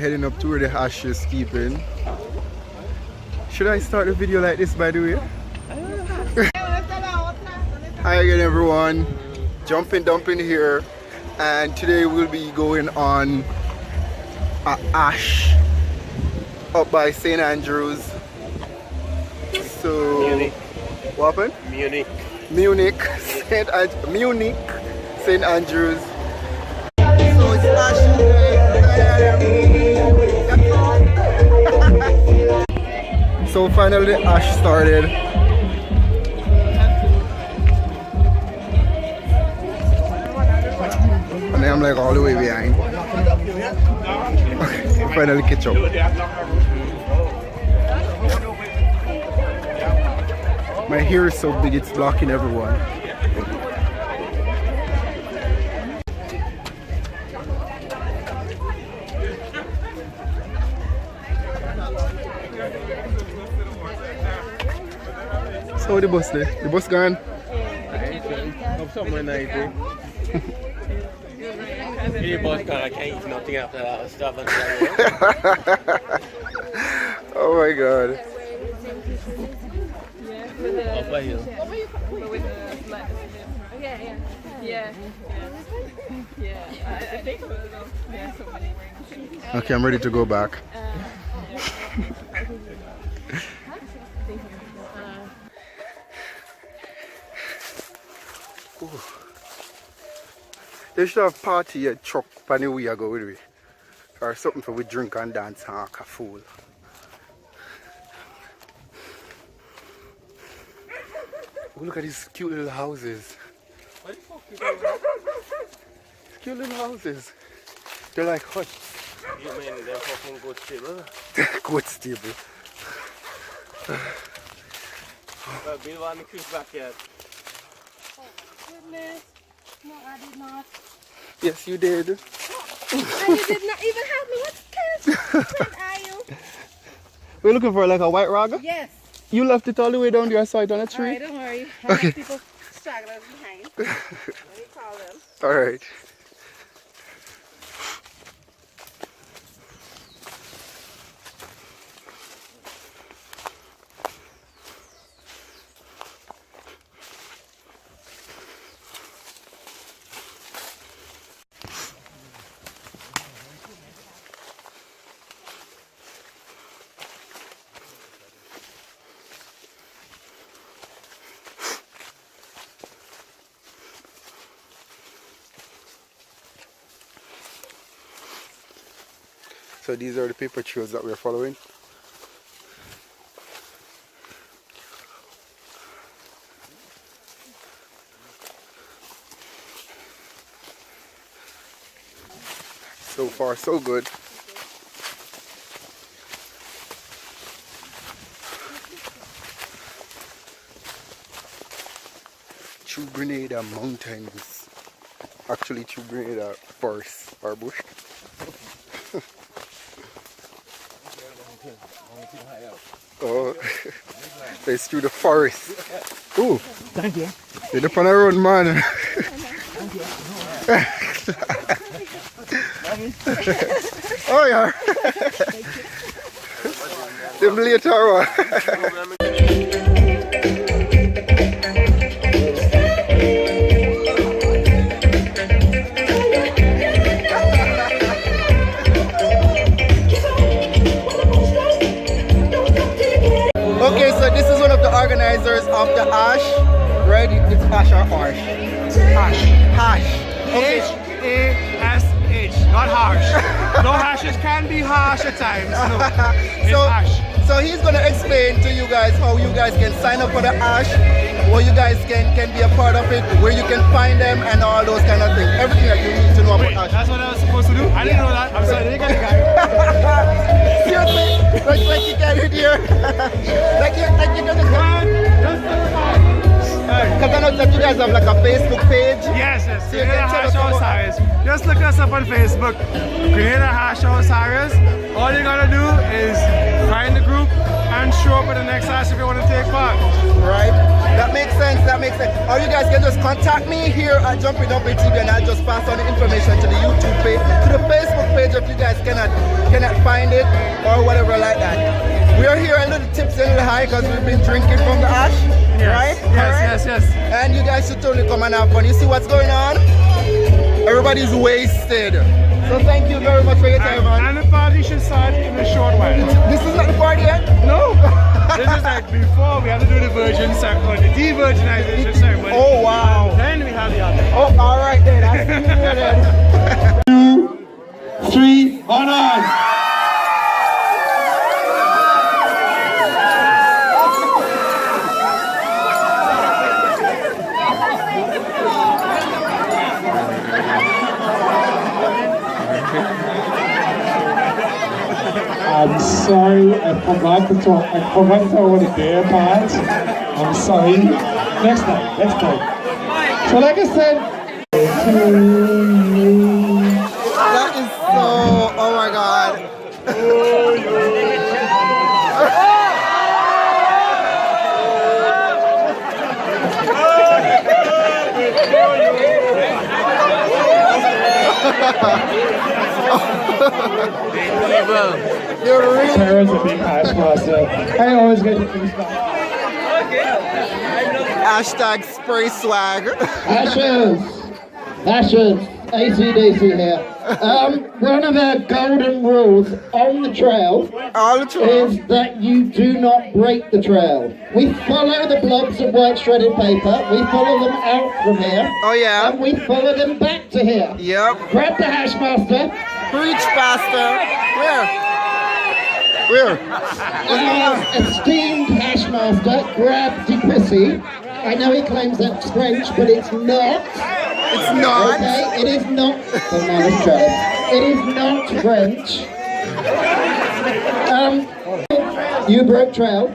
heading up to where the ash is keeping. Should I start the video like this, by the way? Hi again, everyone. Jumping dumping here, and today we'll be going on a ash up by St. Andrews. So Munich. What happened? Munich. Munich, St. Andrews. So it's ash today. So finally the ash started. And I'm like all the way behind. Okay, finally catch up. My hair is so big it's blocking everyone. So the bus there? The bus gone? The bus gone, I can't eat nothing after that stuff. Oh my god. Up a hill. Okay, I'm ready to go back. They should have party at truck on the way I go with me. Or something for we drink and dance and act a fool. Oh, look at these cute little houses. What the fuck is that? Cute little houses. They're like huts. You mean they're fucking good stable? Goat stable. But Bill want to cook back yet. Oh my goodness. No, I did not. Yes, you did. And you did not even help me. What kind are you? We're looking for like a white rag? Yes. You left it all the way down there, I saw it on a tree. Alright, don't worry. I have people stragglers behind. What do you call them? Alright. So these are the paper trails that we're following. So far, so good. Through Grenada mountains. Actually, through Grenada forest or bush. Oh, it's through the forest. Ooh, Thank you. you're up on the road, man. Oh, yeah. Them later on. Okay, so this is one of the organizers of the ash, right? It's ash or harsh? Hash. Hash. Okay. H-A-S-H, not harsh. No hashes can be harsh at times. No, it's hash. So he's gonna explain to you guys how you guys can sign up for the ash, where you guys can be a part of it, where you can find them, and all those kind of things. Everything that you need to know Wait, about ash. that's what I was supposed to do? I didn't know that. I'm sorry, I didn't get it. Seriously, like you can read here. like you can because I know that you guys have like a Facebook page. Yes, yes. So you Grenada can tell Hash us House about- Harriers. Just look us up on Facebook. Grenada Hash House Harriers. All you gotta do is find the group, and show up at the next hash if you want to take part. Right? That makes sense, that makes sense. Or you guys can just contact me here at Jumping Dumping TV and I'll just pass on the information to the YouTube page, to the Facebook page if you guys cannot find it or whatever like that. We are here a little tipsy, a little high because we've been drinking from the ash, right? Yes, yes. And you guys should totally come and have fun. You see what's going on? Everybody's wasted. So thank you very much for your time, man. And the party should start in a short while. This is not the party yet? No. This is like before we have to do the virgin ceremony, the de-virginization ceremony. Oh, wow. And then we have the other. Oh, all right then. I'll see you here then. 2, 3, on! I'm sorry, I forgot to talk about the bear part. I'm sorry. Next time. So like I said, That is so, oh my God. You're really Sarah's a big hash master. I always get to use that. hashtag spray swag. Ashes, ACDC here. One of our golden rules on the trail All the truth. is that you do not break the trail. We follow the blobs of white shredded paper, we follow them out from here, Oh yeah. and we follow them back to here. Yep. Grab the hash master. Preach, Pastor. Where? Our esteemed hash master, grab the pussy. I know he claims that's French, but it's not. It's not. Okay, it is not. Oh, no, let's try it. It is not French. You broke trail.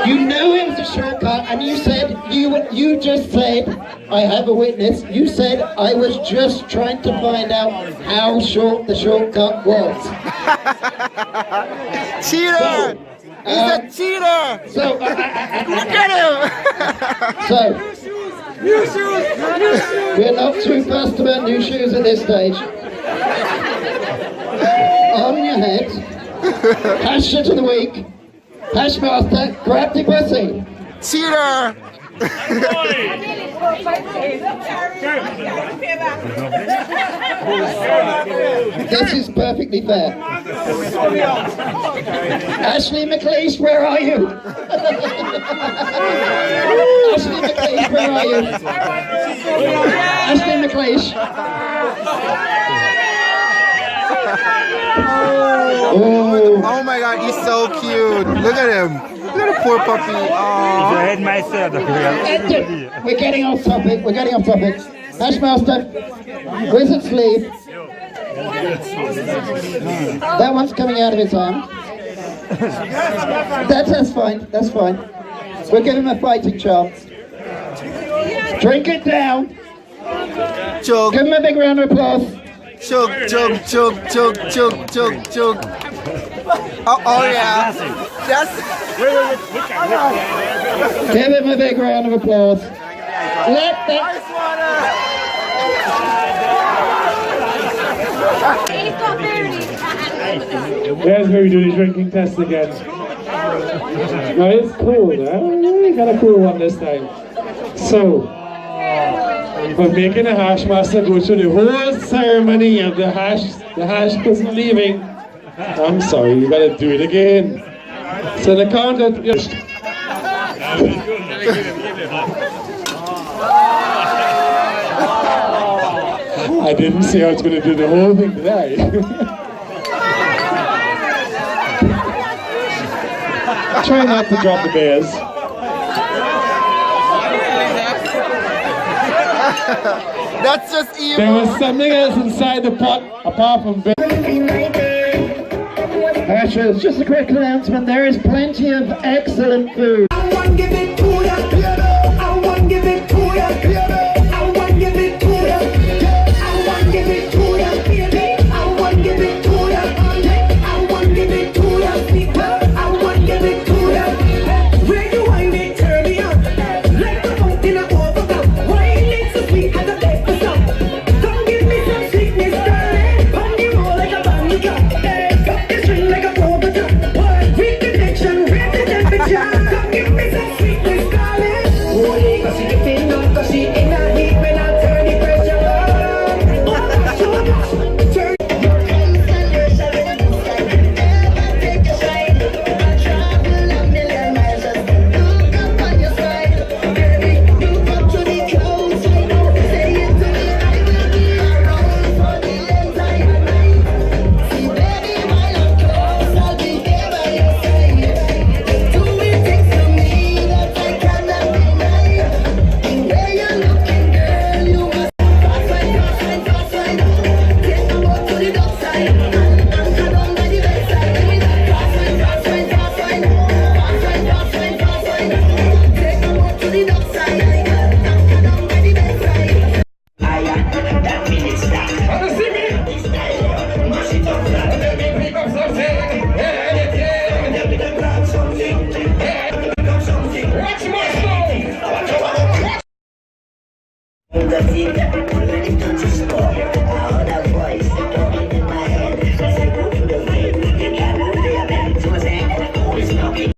You knew it was a shortcut, and you said you just said, I have a witness. You said I was just trying to find out how short the shortcut was. Cheater! He's a cheater! So, Look at him! so we're not too fussed about new shoes at this stage. On your head. Hash shit of the week. Hash master, grab the pussy. Cheater! This is perfectly fair. Ashley McLeish, where are you? Ashley McLeish, where are you? Ashley McLeish. Oh my God, he's so cute. Look at him. Look at the poor puppy. Aww. We're getting off topic. Hash master, wizard sleeve. That one's coming out of his arm. That's fine. We'll give him a fighting chance. Drink it down. Chug, Give him a big round of applause. chug. Oh yeah. That's. Give him a big round of applause. Let that. There's where we do the drinking test again. No, it's cool, we got a cool one this time. So, for making a hash master go through the whole ceremony of the hash wasn't leaving. I'm sorry, you gotta do it again. So the count of I didn't say I was gonna do the whole thing today. Try not to drop the bears. That's just evil. There was something else inside the pot apart from bears. Ashes, just a quick announcement. There is plenty of excellent food.